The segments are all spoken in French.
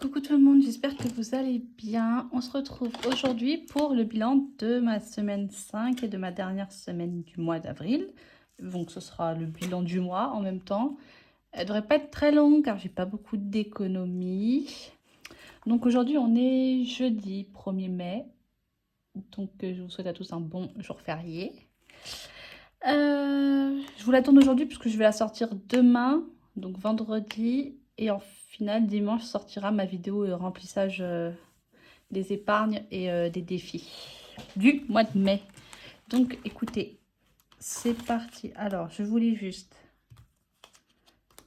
Coucou tout le monde, j'espère que vous allez bien. On se retrouve aujourd'hui pour le bilan de ma semaine 5 et de ma dernière semaine du mois d'avril. Donc ce sera le bilan du mois en même temps. Elle devrait pas être très longue car j'ai pas beaucoup d'économies. Donc aujourd'hui on est jeudi 1er mai. Donc je vous souhaite à tous un bon jour férié. Je vous la tourne aujourd'hui puisque je vais la sortir demain, donc vendredi. Et en finale, dimanche sortira ma vidéo remplissage des épargnes et des défis du mois de mai. Donc écoutez, c'est parti. Alors, je voulais juste...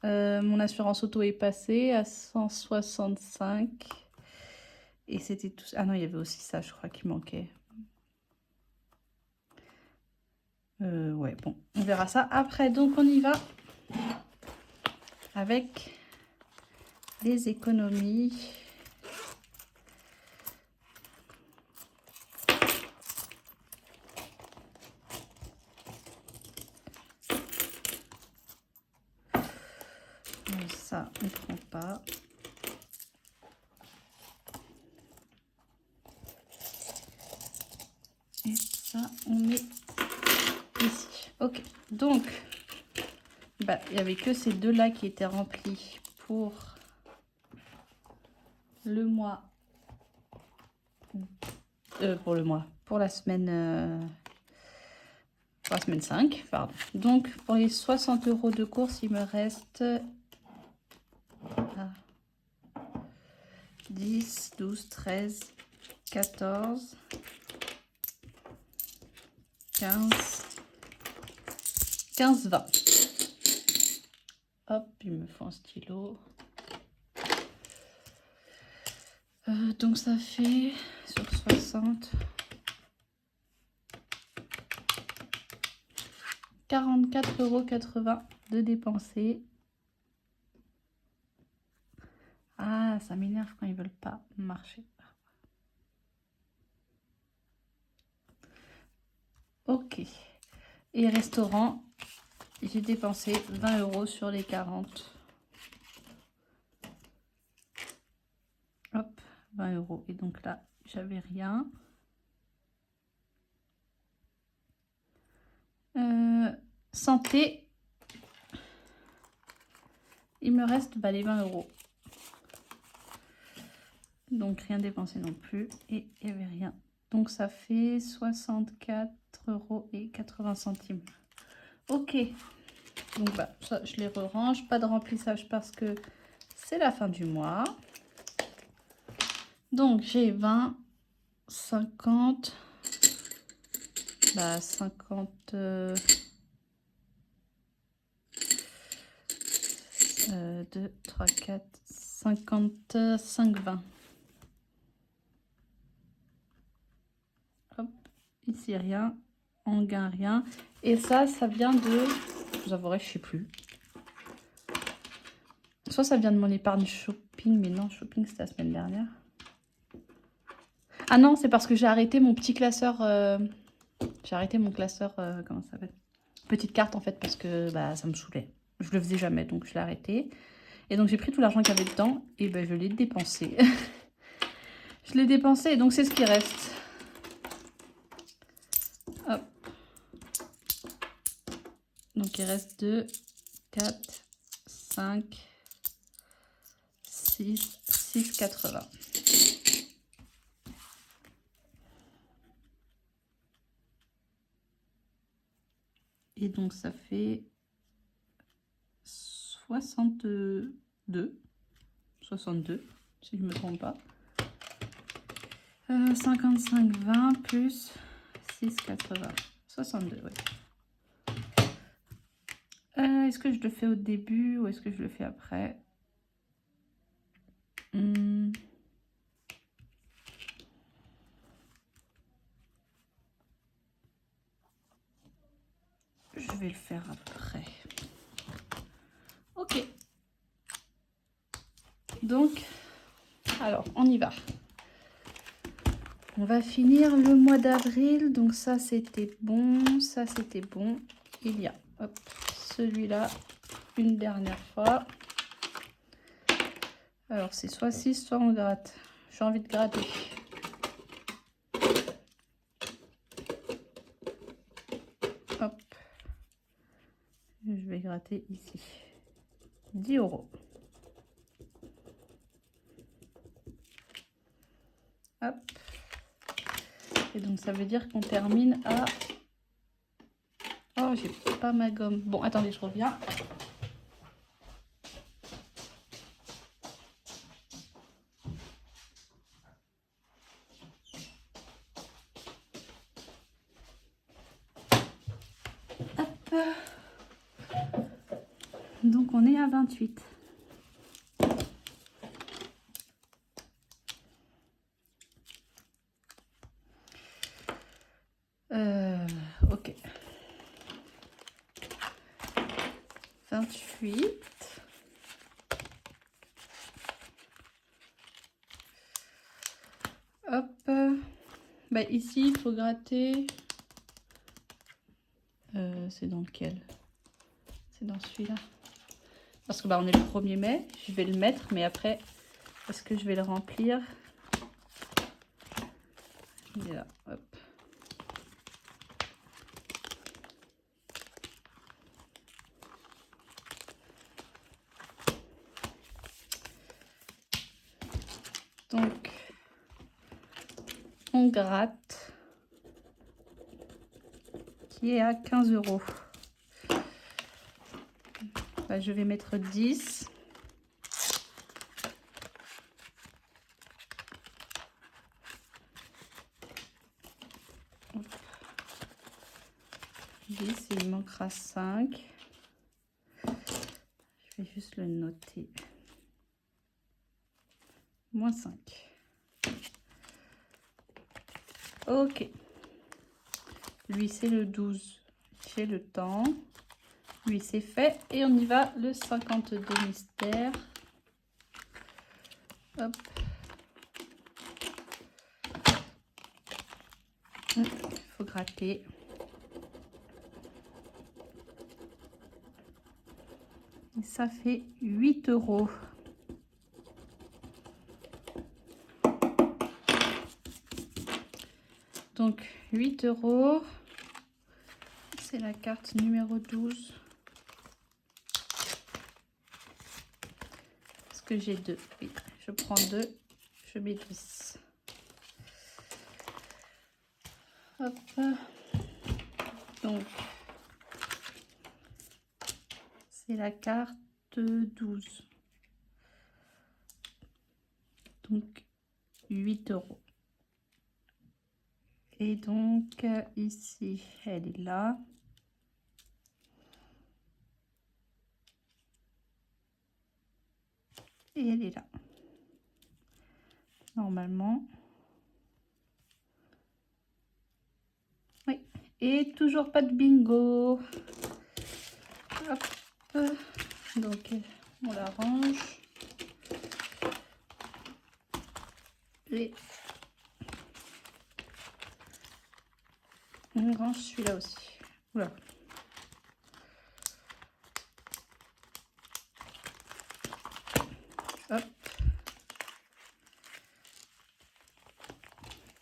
mon assurance auto est passée à 165. Et c'était tout... Ah non, il y avait aussi ça, je crois, qui manquait. Ouais, bon, on verra ça après. Donc, on y va avec les économies. Ça, on ne prend pas. Et ça, on met ici. Ok, donc, bah, il n'y avait que ces deux-là qui étaient remplis pour le mois. Pour la semaine... pour la semaine 5, pardon. Donc, pour les 60 € de course, il me reste 10, 12, 13, 14, 15, 15, 20. Hop, il me faut un stylo. Donc, ça fait sur 60... 44,80 € de dépenser. Ah, ça m'énerve quand ils veulent pas marcher. Ok. Et restaurant, j'ai dépensé 20 € sur les 40. Hop, 20 €. Et donc là, j'avais rien. Santé, il me reste les 20 €. Donc rien dépensé non plus. Et il n'y avait rien. Donc ça fait 64,80 €. Ok. Donc bah, ça, je les re-range. Pas de remplissage parce que c'est la fin du mois. Donc j'ai 20, 50, 50... 2, 3, 4, 55, 20. Hop, ici rien, on gagne rien. Et ça vient de... Je vous avouerai, je sais plus. Soit ça vient de mon épargne shopping, mais non, shopping c'était la semaine dernière. Ah non, c'est parce que j'ai arrêté mon petit classeur... J'ai arrêté mon classeur, comment ça s'appelle? Petite carte en fait, parce que ça me saoulait. Je le faisais jamais, donc je l'ai arrêté. Et donc j'ai pris tout l'argent qu'il y avait dedans et je l'ai dépensé. Je l'ai dépensé et donc c'est ce qui reste. Hop. Donc il reste 2, 4, 5, 6, 6,80. Et donc ça fait 62, si je ne me trompe pas. 55, 20 plus 6,80. 62, oui. Est-ce que je le fais au début ou est-ce que je le fais après? Je vais le faire après. Ok. Donc, alors, on y va. On va finir le mois d'avril. Donc ça, c'était bon. Ça, c'était bon. Il y a celui-là une dernière fois. Alors, c'est soit 6, soit on gratte. J'ai envie de gratter. Hop. Je vais gratter ici. 10 €. Hop. Et donc, ça veut dire qu'on termine à... Oh, j'ai pas ma gomme. Bon, attendez, je reviens. Hop. Donc, on est à 28. Ok. 28. Hop. Bah, ici, il faut gratter. C'est dans lequel? C'est dans celui-là. Parce que bah, on est le 1er mai. Je vais le mettre, mais après, est-ce que je vais le remplir? Il est là. Hop. Donc, on gratte, qui est à 15 €. Bah, je vais mettre 10. Hop. 10 et il manquera 5. Je vais juste le noter. Moins 5. Ok. Lui, c'est le 12. J'ai le temps. Lui, c'est fait. Et on y va, le 52 mystère. Hop. Il faut gratter. Et ça fait 8 €. Donc 8 €. C'est la carte numéro 12. Est-ce que j'ai 2? Oui, je prends 2. Je mets 10. Hop. Donc, c'est la carte 12. Donc, 8 €. Et donc, ici, elle est là. Et elle est là. Normalement. Oui. Et toujours pas de bingo. Hop. Donc, on la range. Et on range celui-là aussi. Voilà. Hop.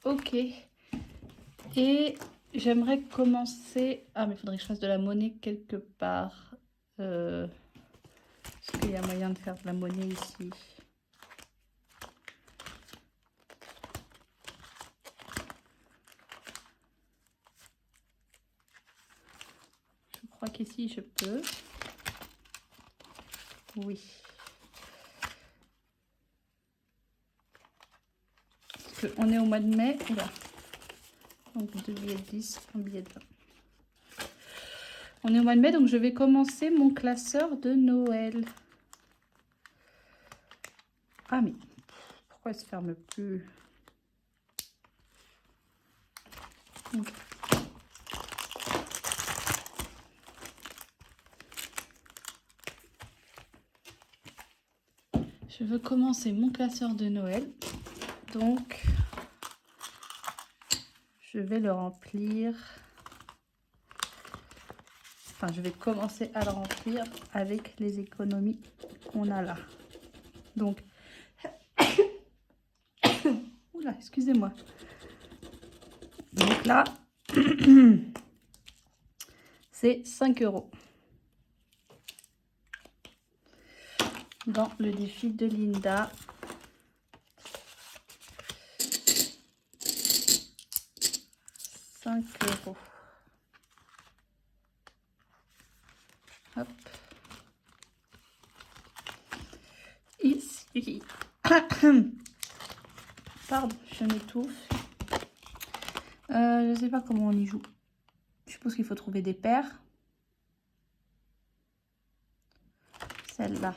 Ok. Et j'aimerais commencer... Ah, mais il faudrait que je fasse de la monnaie quelque part. Est-ce qu'il y a moyen de faire de la monnaie ici? Je crois qu'ici, je peux. Oui. Parce qu'on est au mois de mai. Oula. Donc 2 billets de 10, un billet de 20. On est au mois de mai, donc je vais commencer mon classeur de Noël. Ah mais pourquoi elle se ferme plus? Je veux commencer mon classeur de Noël. Donc je vais le remplir. Enfin, je vais commencer à le remplir avec les économies qu'on a là. Donc, Oula, excusez-moi. Donc là, c'est 5 € dans le défi de Linda. 5 €. Hop. Ici. Pardon, je m'étouffe. Je ne sais pas comment on y joue. Je suppose qu'il faut trouver des paires. Celle-là.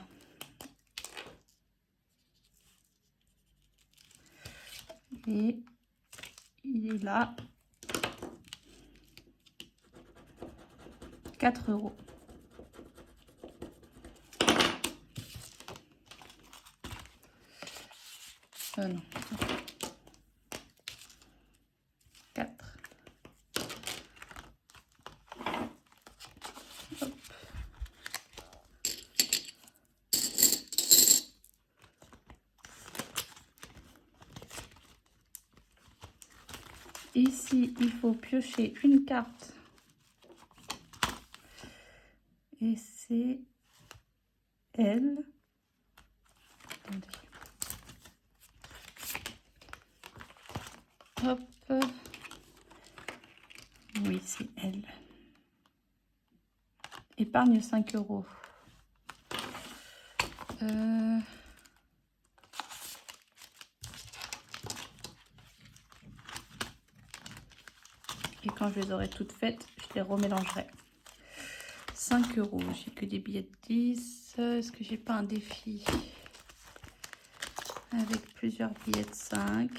Et il est là. 4 €. Non. 4. Hop. Ici, il faut piocher une carte. Et c'est elle. Attendez. Hop. Oui, c'est elle. Épargne 5 €. Et quand je les aurai toutes faites, je les remélangerai. 5 €. J'ai que des billets de 10. Est-ce que j'ai pas un défi avec plusieurs billets de 5?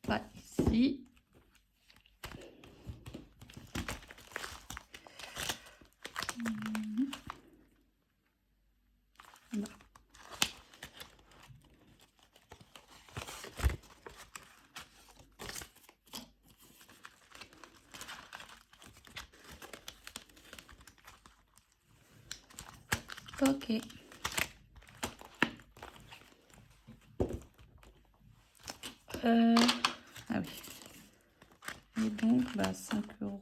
Pas ici. Non. Ok. Ah oui. Et donc, 5 €.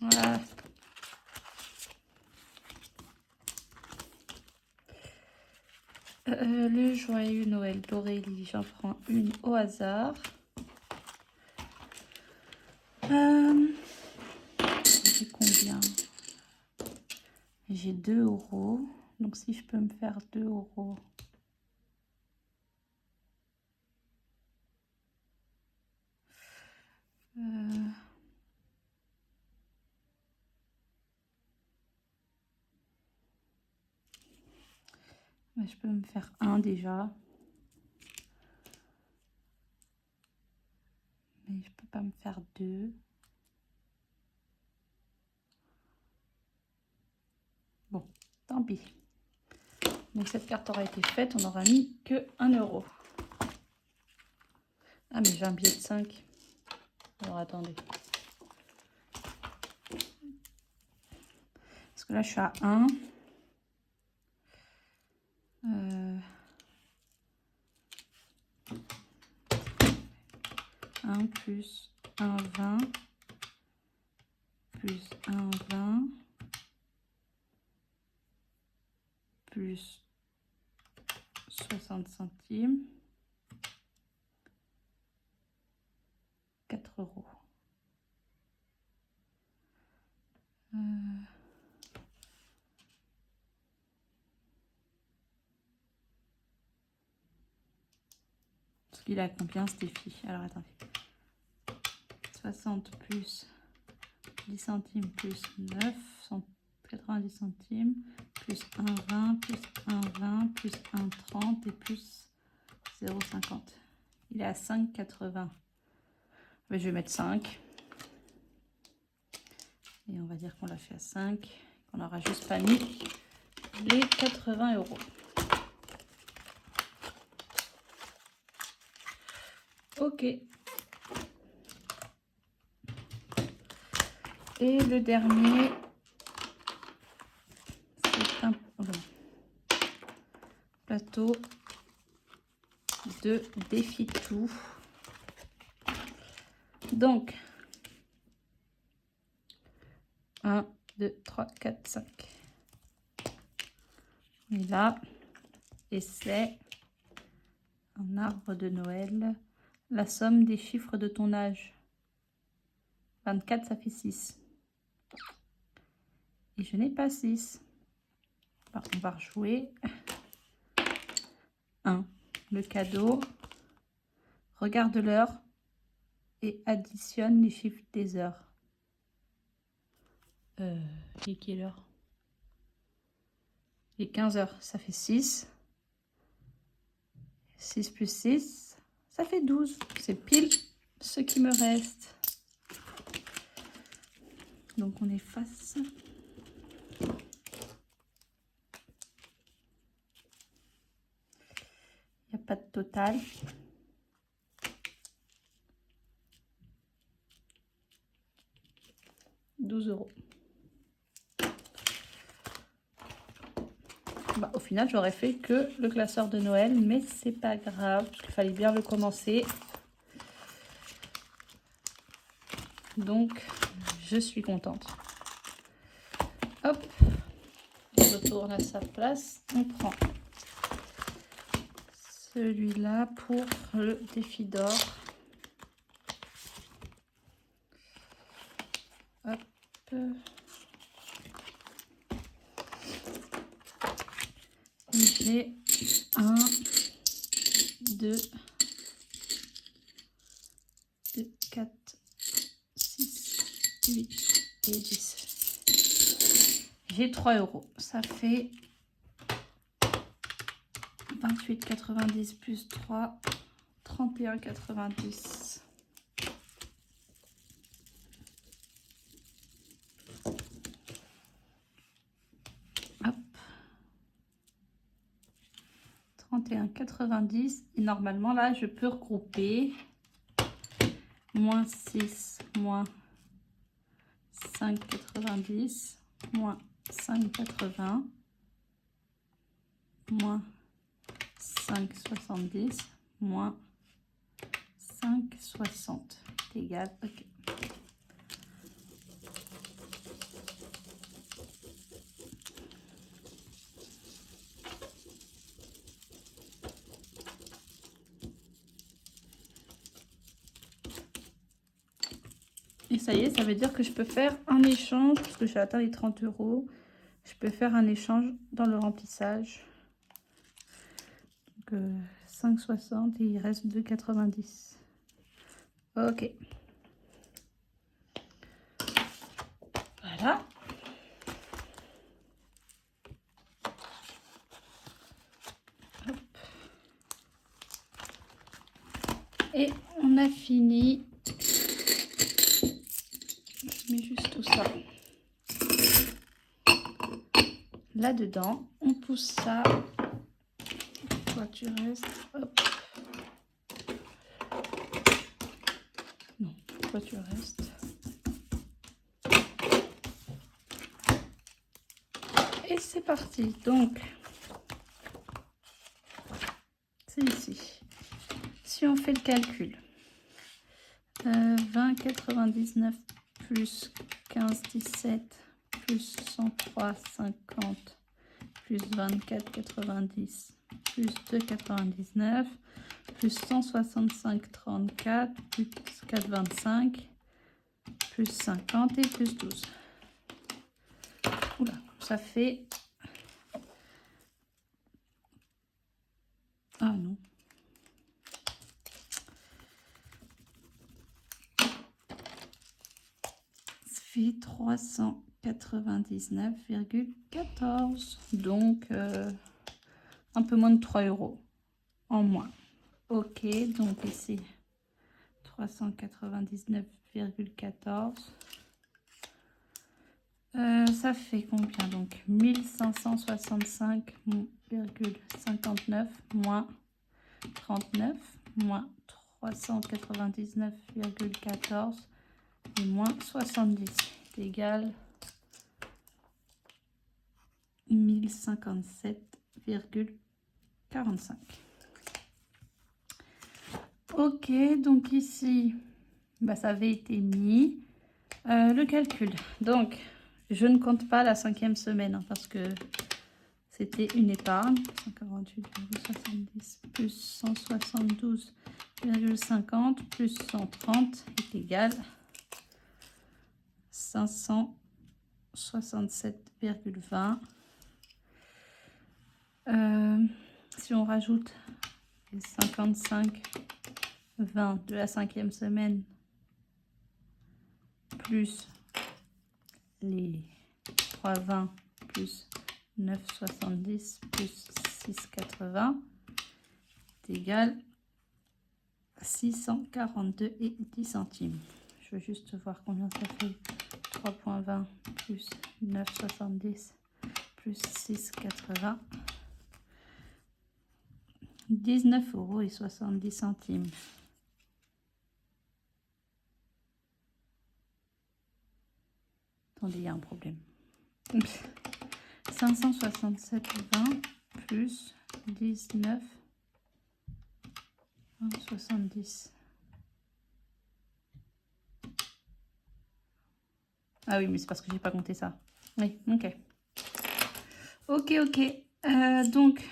Voilà. Le joyeux Noël d'Aurélie, j'en prends une au hasard. J'ai combien? J'ai 2 €. Donc si je peux me faire 2 €. Je peux me faire un déjà. Mais je peux pas me faire 2. Bon, tant pis. Donc cette carte aura été faite, on n'aura mis que 1 €. Ah mais j'ai un billet de 5. Alors attendez. Parce que là je suis à 1. 1 plus 1, 20. Plus 1, 20. Plus 60 centimes. 4 €. Parce qu'il a combien ce défi? Alors attendez. 60 plus 10 centimes plus 9, 90 centimes, plus 1,20, plus 1,20, plus 1,30 et plus 0,50. Il est à 5,80. Je vais mettre 5. Et on va dire qu'on l'a fait à 5. On n'aura juste pas mis les 80 €. Ok. Et le dernier, c'est un plateau de défi tout. Donc, 1, 2, 3, 4, 5. Et là, et c'est un arbre de Noël. La somme des chiffres de ton âge. 24, ça fait 6. Et je n'ai pas 6. Alors, on va rejouer. 1. Le cadeau. Regarde l'heure et additionne les chiffres des heures. Il est quelle heure? Il est 15 heures, ça fait 6. 6 plus 6, ça fait 12. C'est pile ce qui me reste. Donc on efface. Il n'y a pas de total. €12. Bah, au final, j'aurais fait que le classeur de Noël, mais c'est pas grave, parce qu'il fallait bien le commencer. Donc, je suis contente. Hop, je retourne à sa place. On prend celui-là pour le défi d'or. Hop. J'ai 1, 2, 4, 6, 8 et 10. J'ai 3 €. Ça fait 28,90 plus 3, 31,90. Hop. 31,90. Et normalement, là, je peux regrouper. Moins 6, moins 5,90, moins 5,80, moins 5,70, moins 5,60 égale, ok. Et ça y est, ça veut dire que je peux faire un échange, parce que j'ai atteint les 30 €. Je peux faire un échange dans le remplissage. Donc 5,60 et il reste 2,90. Ok. Voilà. Hop. Et on a fini. Je mets juste tout ça là-dedans. On pousse ça. Toi, tu restes. Hop. Non, toi, tu restes. Et c'est parti. Donc, c'est ici. Si on fait le calcul, 20,99 plus 15,17 plus 103,50 plus 24,90 plus 2,99 plus 165,34 plus 4,25 plus 50 et plus 12. Oula, ça fait... Ah non. Ça fait 399,14. Donc, un peu moins de 3 € en moins. Ok, donc ici, 399,14. Ça fait combien donc? 1565,59 moins 39 moins 399,14 et moins 70 est égal 1057,45. Ok, donc ici, bah, ça avait été mis. Le calcul. Donc, je ne compte pas la 5e semaine hein, parce que c'était une épargne. 148,70 plus 172,50 plus 130 est égal 567,20. Si on rajoute les 55,20 de la 5e semaine plus les 3,20 plus 9,70 plus 6,80 est égal 642,10 €. Je veux juste voir combien ça fait. 3,20 plus 9,70 plus 6,80. 19,70 €. Attendez, il y a un problème. 567,20 plus 19,70. Ah oui, mais c'est parce que j'ai pas compté ça. Oui, ok. Ok. Donc,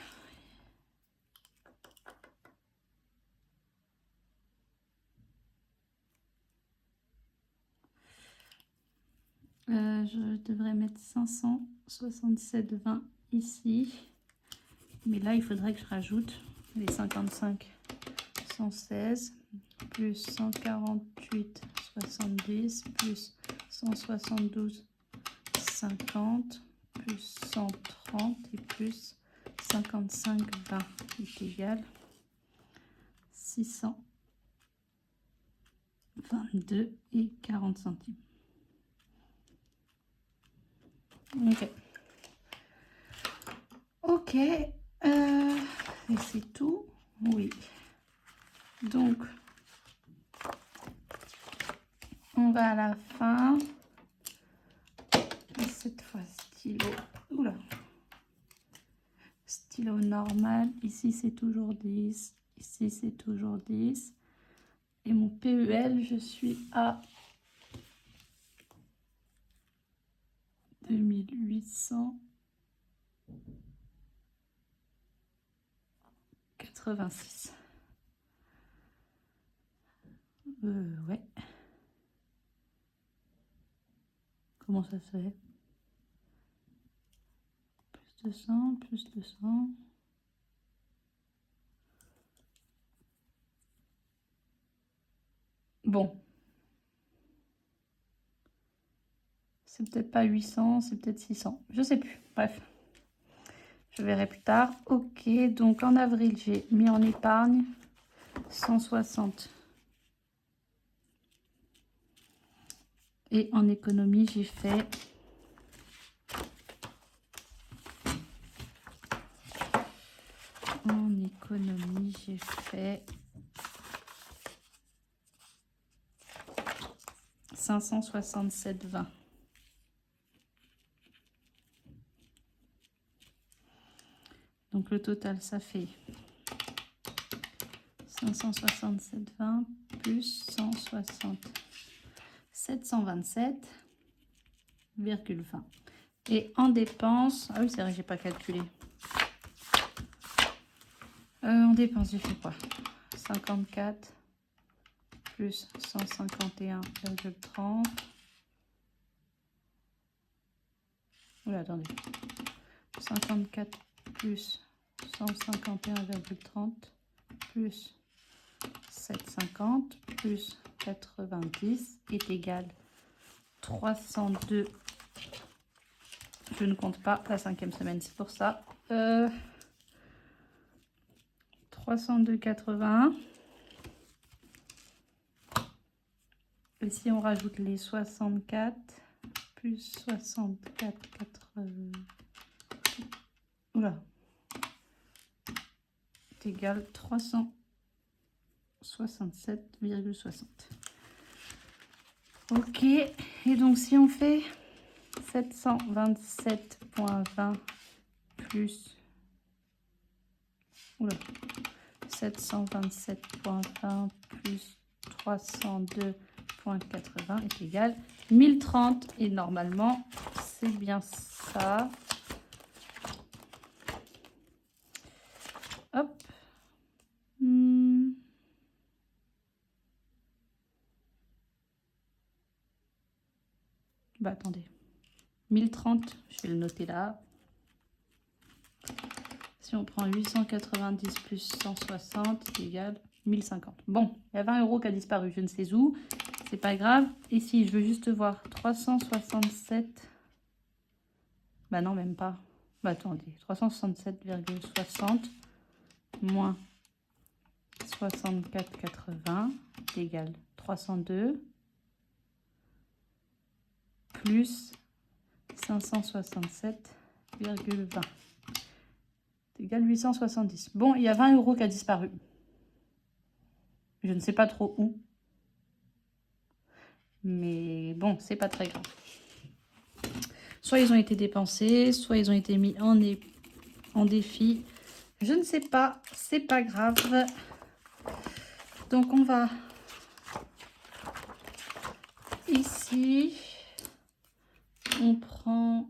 je devrais mettre 567,20 ici. Mais là, il faudrait que je rajoute les 55,116 plus 148,70 plus 172,50 plus 130 et plus 55,20 est égal 622,40 €. Ok. Et c'est tout. Oui. Donc, on va à la fin. Et cette fois, stylo. Oula. Stylo normal. Ici, c'est toujours 10. Ici, c'est toujours 10. Et mon PEL, je suis à 2886. Ouais. Comment ça se fait? Plus 200, plus 200. Bon. C'est peut-être pas 800, c'est peut-être 600. Je sais plus. Bref. Je verrai plus tard. Ok, donc en avril, j'ai mis en épargne 160. Et en économie, j'ai fait 567,20. Donc le total, ça fait 567,20 plus 160. 727,20. Et en dépenses, ah oui, c'est vrai que j'ai pas calculé. En dépenses, j'ai fait quoi? 54 plus 151,30. Oula, attendez. 54 plus 151,30 plus 750 plus 90 est égal 302. Je ne compte pas la 5e semaine, c'est pour ça. 302,81. Et si on rajoute les 64 plus 64,80. Oula. Est égal 300. 67,60. Ok, et donc si on fait 727,20 plus... Oula, 727,20 plus 302,80 est égal 1030. Et normalement, c'est bien ça. Hop. Bah attendez. 1030, je vais le noter là. Si on prend 890 plus 160 égale 1050. Bon, il y a 20 € qui a disparu, je ne sais où. C'est pas grave. Ici, je veux juste voir 367. Bah non, même pas. Bah attendez, 367,60 moins 64,80 égale 302 plus 567,20 égale 870. Bon, il y a 20 € qui a disparu. Je ne sais pas trop où. Mais bon, c'est pas très grave. Soit ils ont été dépensés, soit ils ont été mis en défi. Je ne sais pas, c'est pas grave. Donc on va ici, on prend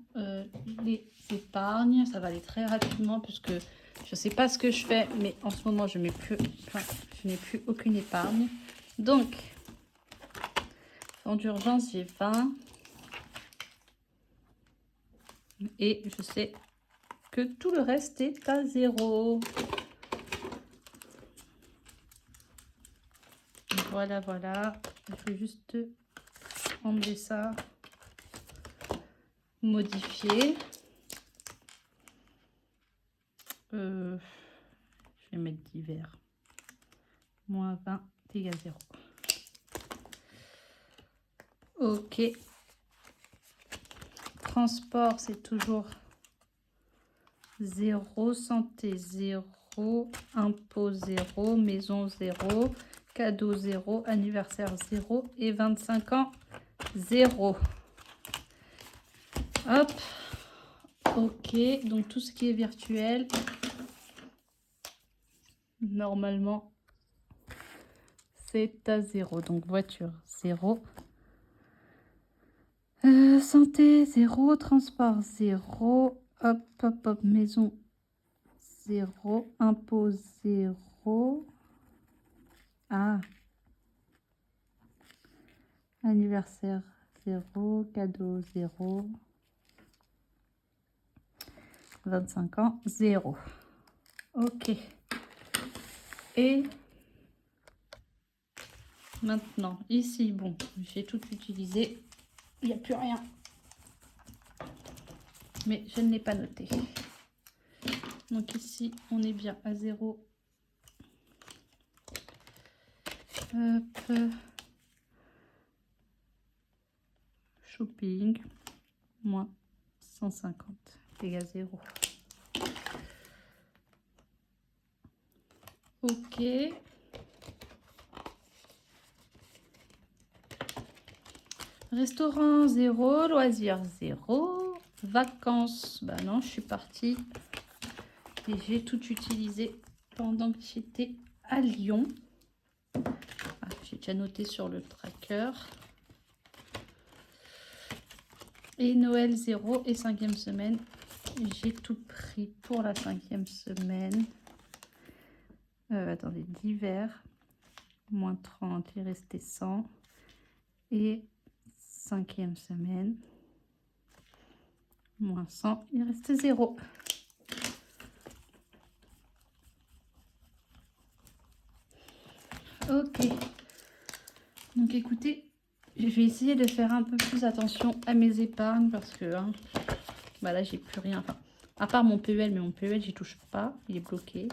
les épargnes. Ça va aller très rapidement puisque je ne sais pas ce que je fais, mais en ce moment je n'ai plus, aucune épargne. Donc, en d'urgence, j'ai 20. Et je sais que tout le reste est à 0. Voilà, voilà. Je vais juste enlever ça. Modifier. Je vais mettre divers. Moins 20 égale 0. Ok. Transport, c'est toujours 0. Santé, 0. Impôt, 0. Maison, 0. Cadeau, 0. Anniversaire, 0. Et 25 ans, 0. Hop. Ok. Donc, tout ce qui est virtuel, normalement, c'est à 0. Donc, voiture, 0. Santé, 0. Transport, 0. Hop, hop, hop. Maison, 0. Impôt, 0. Ah. Anniversaire, 0. Cadeau, 0. 25 ans, 0. Ok. Et maintenant, ici, bon, j'ai tout utilisé. Il n'y a plus rien. Mais je ne l'ai pas noté. Donc ici, on est bien à 0. Hop. Shopping, moins 150 égale 0. Ok. Restaurant, 0. Loisirs, 0. Vacances, bah non, je suis partie. Et j'ai tout utilisé pendant que j'étais à Lyon. Ah, j'ai déjà noté sur le tracker. Et Noël, 0. Et 5e semaine, j'ai tout pris pour la 5e semaine. Attendez, d'hiver, moins 30, il restait 100. Et 5e semaine, moins 100, il restait 0. Ok. Donc écoutez, je vais essayer de faire un peu plus attention à mes épargnes parce que hein, bah là, j'ai plus rien. Enfin, à part mon PEL, mais mon PEL, j'y touche pas. Il est bloqué.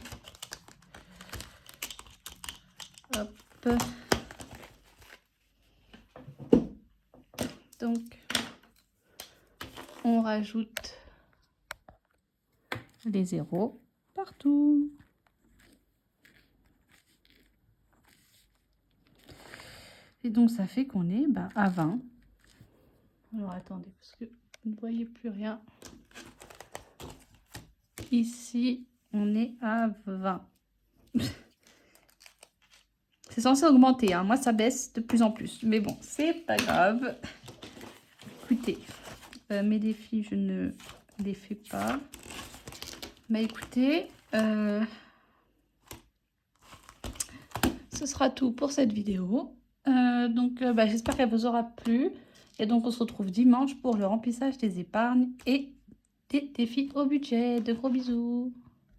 Hop. Donc, on rajoute les zéros partout. Et donc, ça fait qu'on est à 20. Alors, attendez, parce que vous ne voyez plus rien. Ici, on est à 20. C'est censé augmenter, hein. Moi, ça baisse de plus en plus. Mais bon, c'est pas grave. Écoutez, mes défis, je ne les fais pas. Mais écoutez, ce sera tout pour cette vidéo. J'espère qu'elle vous aura plu. Et donc, on se retrouve dimanche pour le remplissage des épargnes et des défis au budget. De gros bisous.